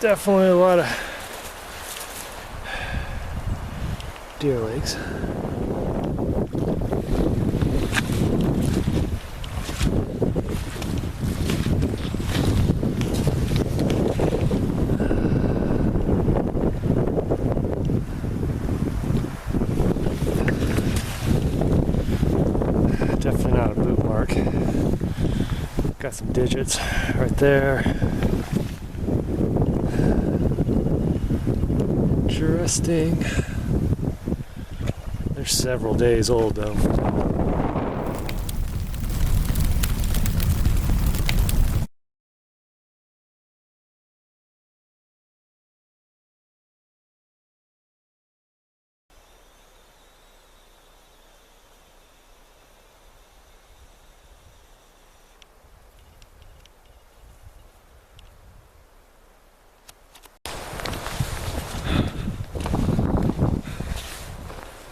Definitely a lot of deer legs. Definitely not a boot mark. Got some digits right there. Interesting. They're several days old though.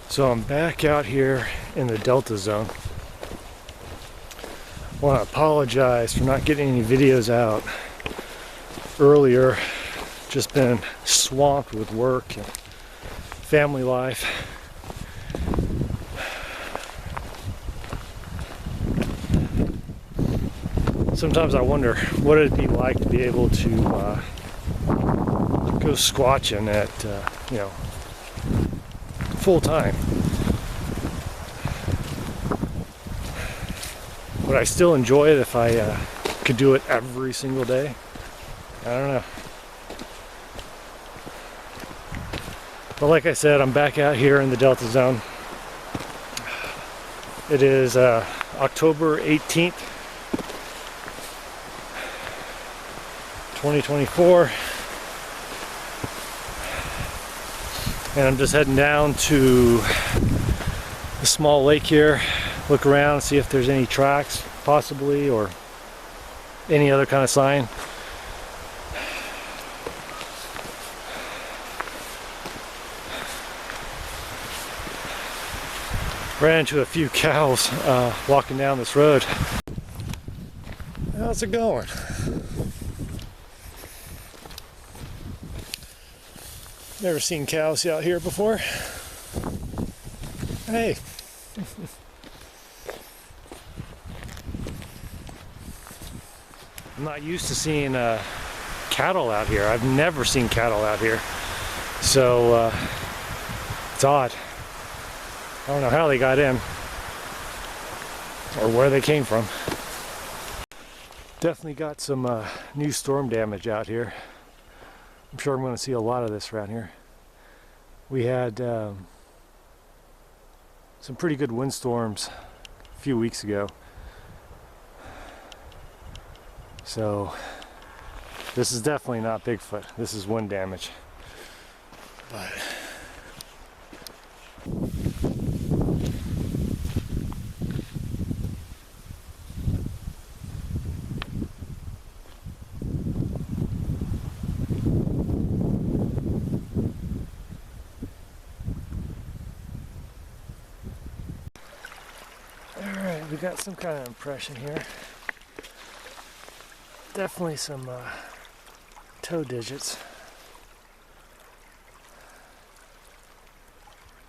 So I'm back out here in the Delta zone. I want to apologize for not getting any videos out earlier. Just been swamped with work and family life. Sometimes I wonder what it'd be like to be able to go squatching at, full time. Would I still enjoy it if I could do it every single day? I don't know. But like I said, I'm back out here in the Delta zone. It is October 18th, 2024. And I'm just heading down to the small lake here, look around, see if there's any tracks, possibly, or any other kind of sign. Ran into a few cows walking down this road. How's it going? Never seen cows out here before. Hey. I'm not used to seeing cattle out here. I've never seen cattle out here. So it's odd. I don't know how they got in or where they came from. Definitely got some new storm damage out here. I'm sure I'm going to see a lot of this around here. We had some pretty good windstorms a few weeks ago. So this is definitely not Bigfoot. This is wind damage. But we got some kind of impression here. Definitely some toe digits.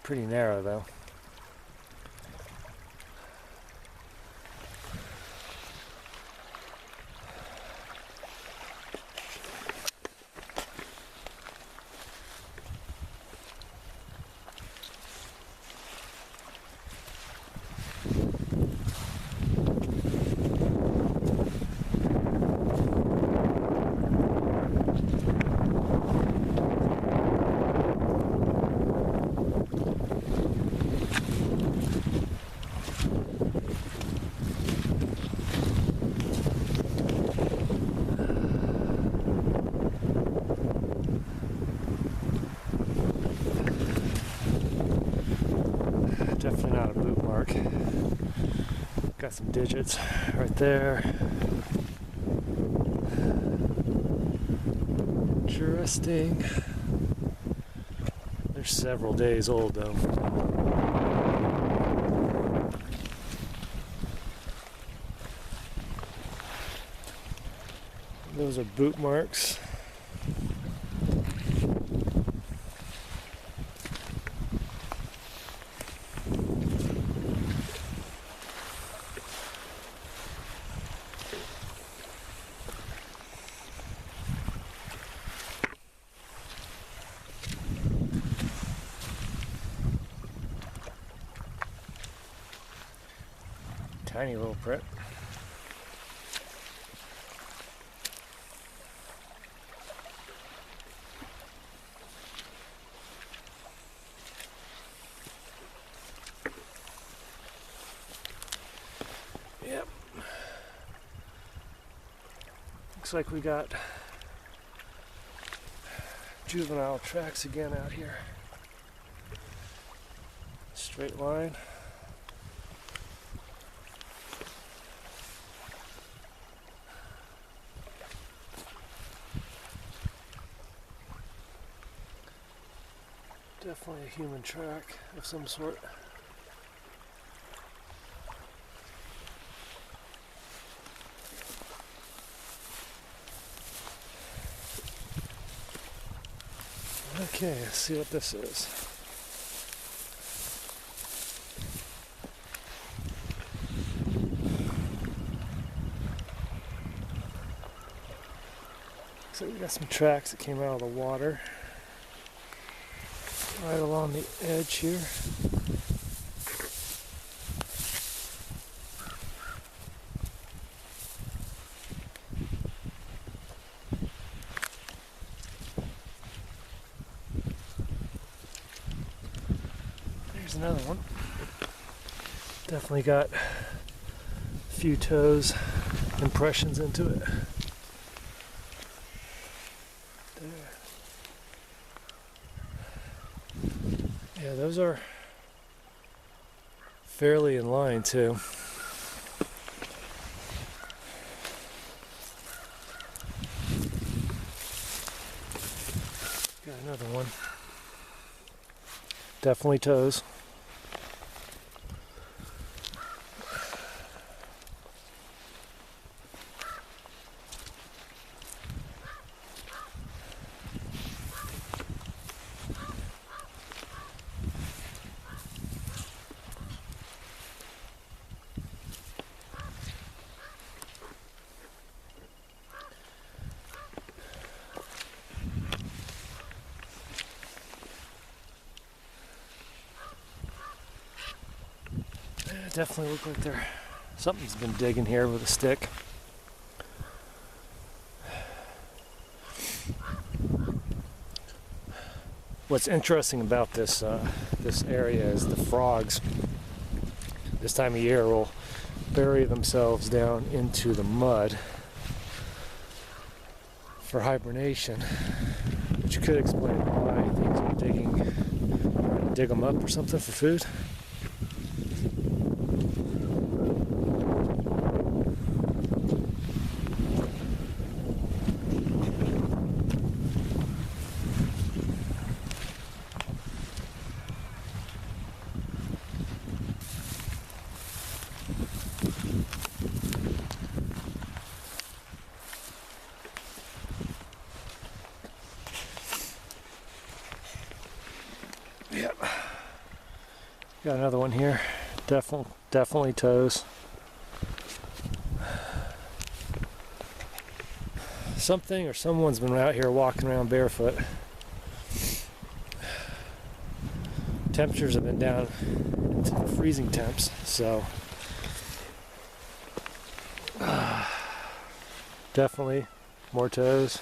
Pretty narrow though. Definitely not a boot mark. Got some digits right there. Interesting. They're several days old though. Those are boot marks. Tiny little print. Yep. Looks like we got juvenile tracks again out here. Straight line. Definitely a human track of some sort. Okay, let's see what this is. So we got some tracks that came out of the water. Right along the edge here. There's another one. Definitely got a few toes impressions into it. There. Yeah, those are fairly in line too. Got another one. Definitely toes. Definitely look like something's been digging here with a stick. What's interesting about this area is the frogs this time of year will bury themselves down into the mud for hibernation, which could explain why things are trying to dig them up or something for food. Yep. Got another one here. Definitely toes. Something or someone's been out here walking around barefoot. Temperatures have been down into the freezing temps, so definitely more toes.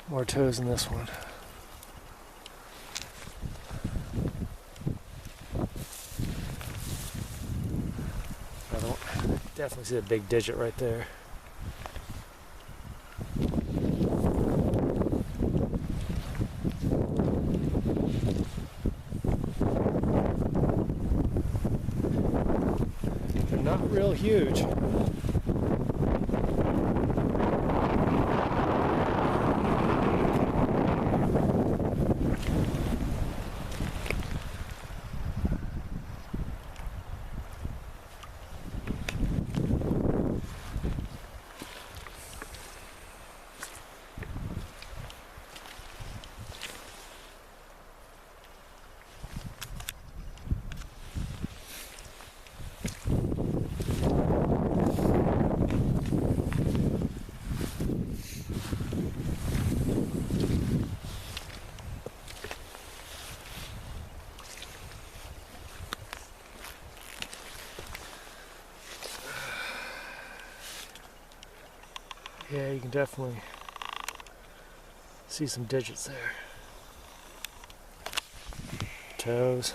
More toes in this one. Definitely see a big digit right there. They're not real huge. Yeah, you can definitely see some digits there. Toes.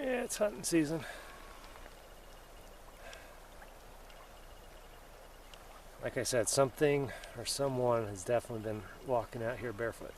Yeah, it's hunting season. Like I said, something or someone has definitely been walking out here barefoot.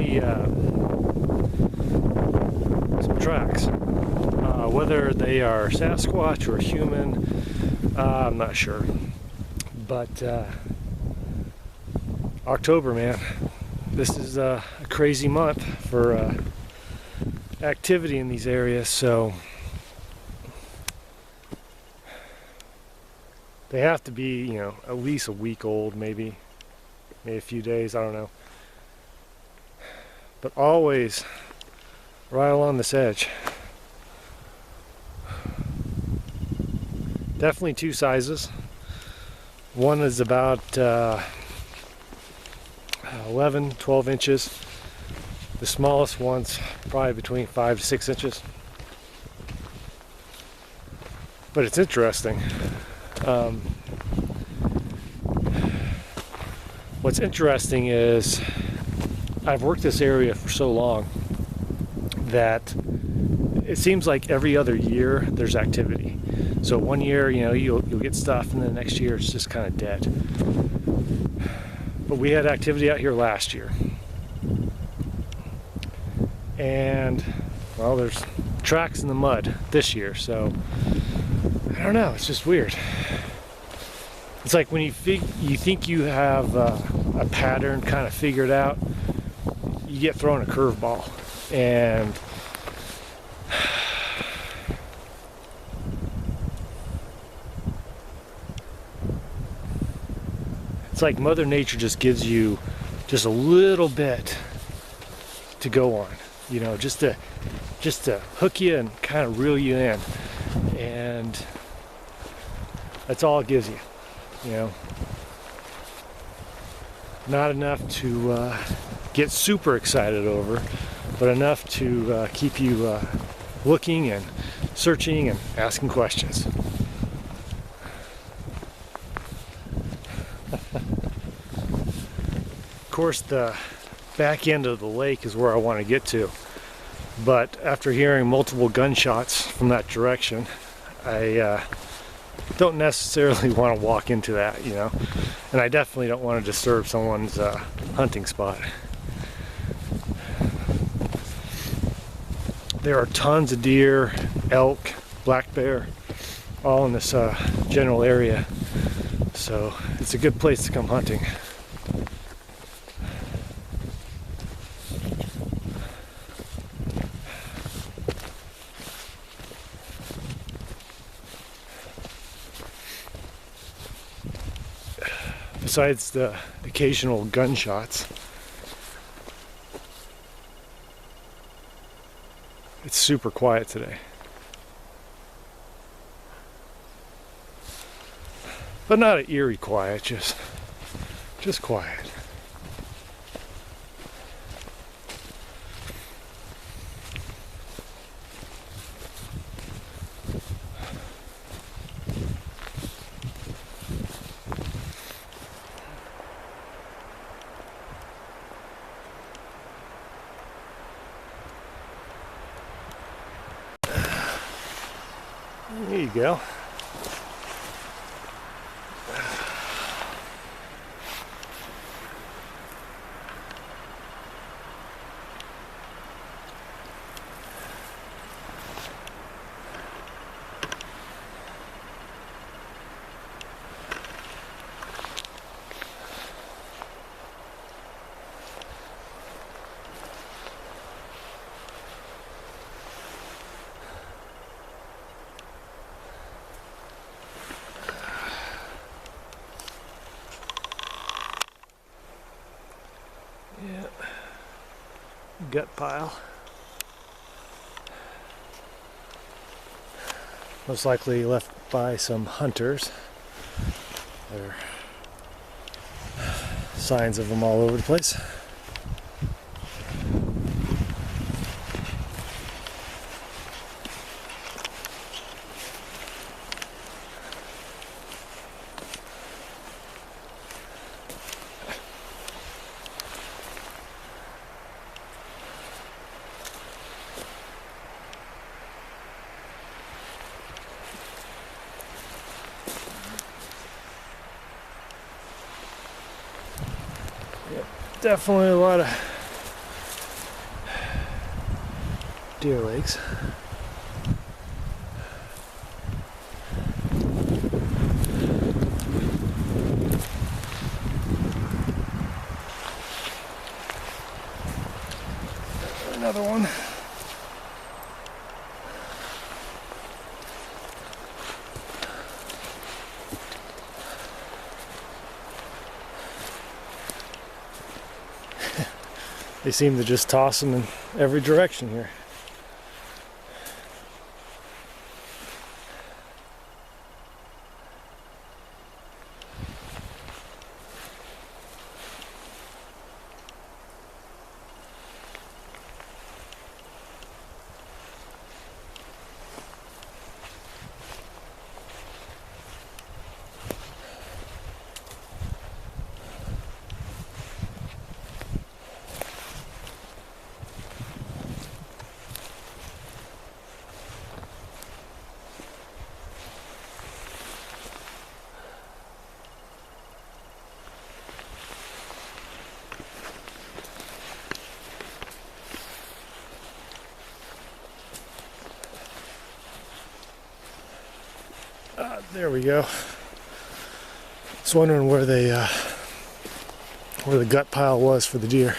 definitely some tracks. Whether they are Sasquatch or human, I'm not sure. But October, man, this is a crazy month for activity in these areas, so they have to be, you know, at least a week old, maybe a few days, I don't know. But always right along this edge. Definitely two sizes. One is about 11, 12 inches. The smallest one's probably between 5 to 6 inches. But it's interesting. What's interesting is I've worked this area for so long that it seems like every other year there's activity. So one year, you know, you'll get stuff, and then the next year it's just kind of dead. But we had activity out here last year. And, well, there's tracks in the mud this year, so I don't know, it's just weird. It's like when you think you have a pattern kind of figured out, you get thrown a curveball, and it's like Mother Nature just gives you just a little bit to go on, you know, just to hook you and kind of reel you in, and that's all it gives you, you know. Not enough to get super excited over, but enough to keep you looking and searching and asking questions. Of course, the back end of the lake is where I want to get to, but after hearing multiple gunshots from that direction, I don't necessarily want to walk into that, you know, and I definitely don't want to disturb someone's hunting spot. There are tons of deer, elk, black bear, all in this general area, so it's a good place to come hunting. Besides the occasional gunshots, it's super quiet today. But not an eerie quiet, just quiet. There you go. Yeah, gut pile. Most likely left by some hunters. There are signs of them all over the place. Definitely a lot of deer legs. Another one. They seem to just toss them in every direction here. There we go. I was wondering where the gut pile was for the deer.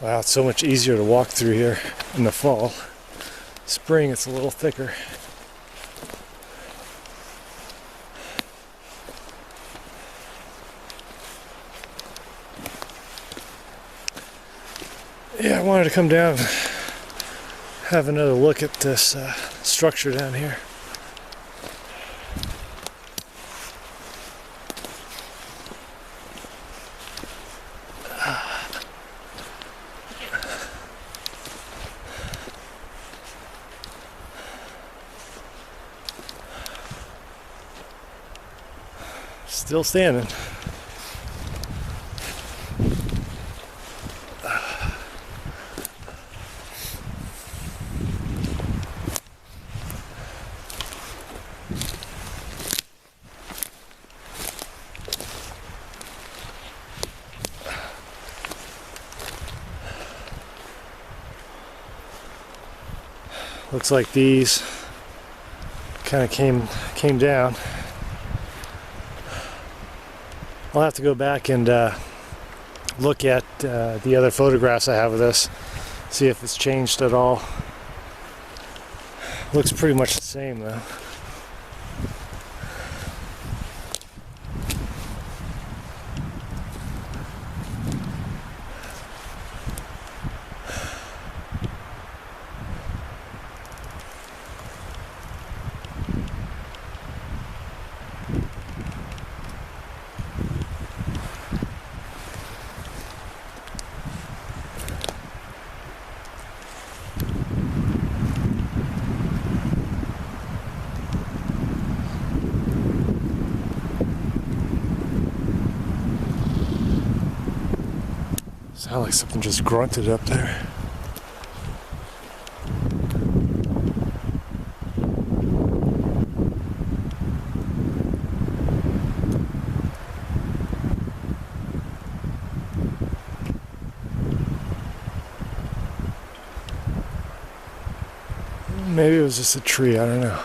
Wow, it's so much easier to walk through here in the fall. Spring, it's a little thicker. Yeah, I wanted to come down and have another look at this structure down here. Still standing. Looks like these kind of came down. I'll have to go back and look at the other photographs I have of this, see if it's changed at all. Looks pretty much the same though. Sound like something just grunted up there. Maybe it was just a tree, I don't know.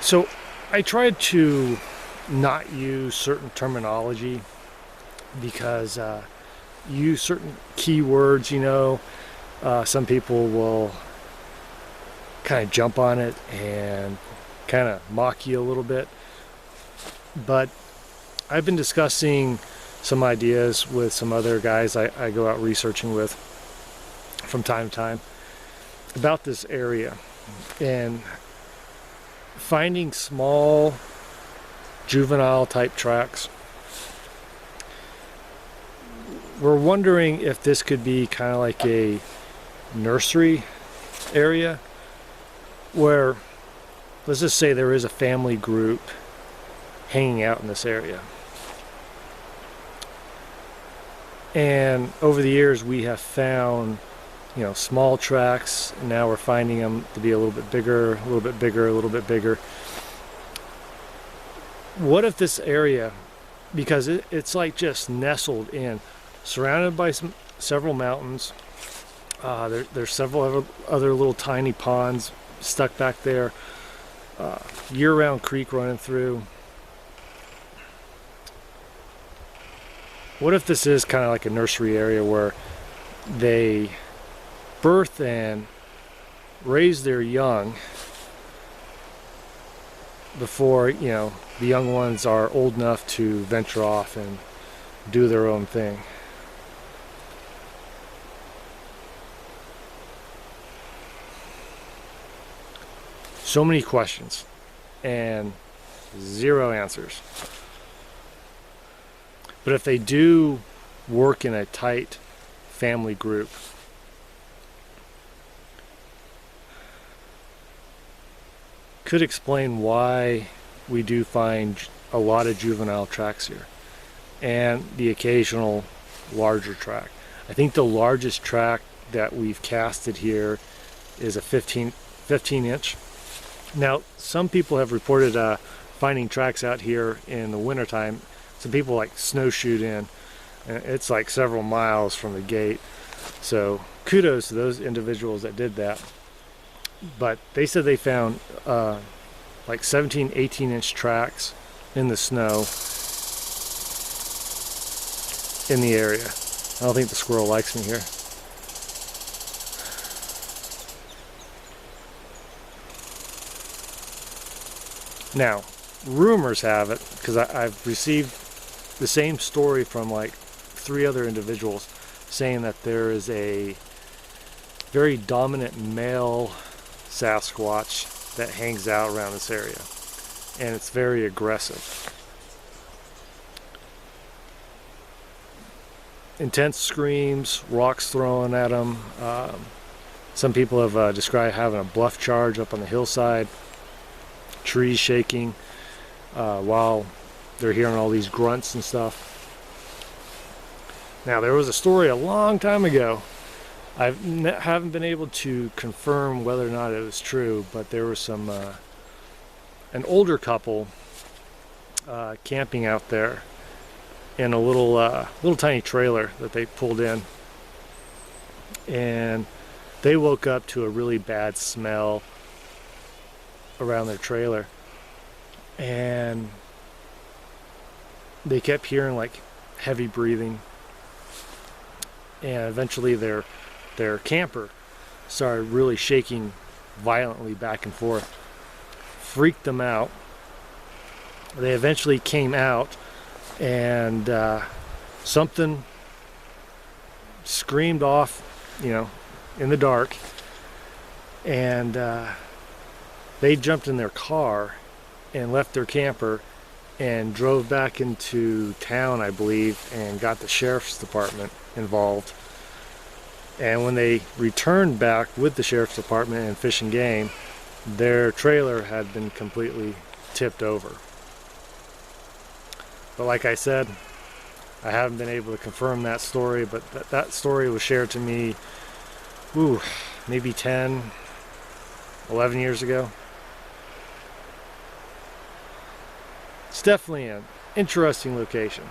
So I tried to not use certain terminology because use certain keywords, some people will kind of jump on it and kind of mock you a little bit. But I've been discussing some ideas with some other guys I go out researching with from time to time about this area, and finding small juvenile type tracks. We're wondering if this could be kind of like a nursery area where, let's just say there is a family group hanging out in this area. And over the years we have found, small tracks, and now we're finding them to be a little bit bigger, a little bit bigger, a little bit bigger. What if this area, because it's like just nestled in, surrounded by several mountains, there's several other little tiny ponds stuck back there, year-round creek running through. What if this is kind of like a nursery area where they birth and raise their young before, the young ones are old enough to venture off and do their own thing? So many questions and zero answers. But if they do work in a tight family group, could explain why we do find a lot of juvenile tracks here and the occasional larger track. I think the largest track that we've casted here is a 15 inch. Now, some people have reported finding tracks out here in the wintertime. Some people like snowshoed in, and it's like several miles from the gate. So kudos to those individuals that did that. But they said they found like 17, 18 inch tracks in the snow in the area. I don't think the squirrel likes me here. Now, rumors have it, because I've received the same story from like 3 other individuals saying that there is a very dominant male Sasquatch that hangs out around this area, and it's very aggressive. intense screams, rocks thrown at them. Some people have described having a bluff charge up on the hillside, trees shaking while they're hearing all these grunts and stuff. Now, there was a story a long time ago. I haven't been able to confirm whether or not it was true, but there was an older couple camping out there in a little tiny trailer that they pulled in, and they woke up to a really bad smell around their trailer, and they kept hearing like heavy breathing, and eventually their camper started really shaking violently back and forth. Freaked them out. They eventually came out, and something screamed off, in the dark, and they jumped in their car and left their camper and drove back into town, I believe, and got the sheriff's department involved. And when they returned back with the sheriff's department and Fish and Game, their trailer had been completely tipped over. But like I said, I haven't been able to confirm that story, but that story was shared to me, maybe 10, 11 years ago. It's definitely an interesting location.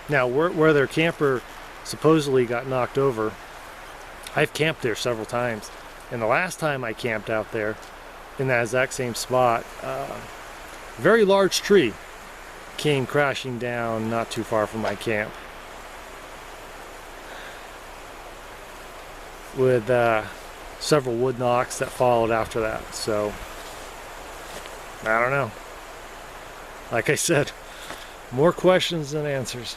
Now, where their camper supposedly got knocked over, I've camped there several times. And the last time I camped out there, in that exact same spot, a very large tree came crashing down not too far from my camp, with several wood knocks that followed after that. So, I don't know. Like I said, more questions than answers.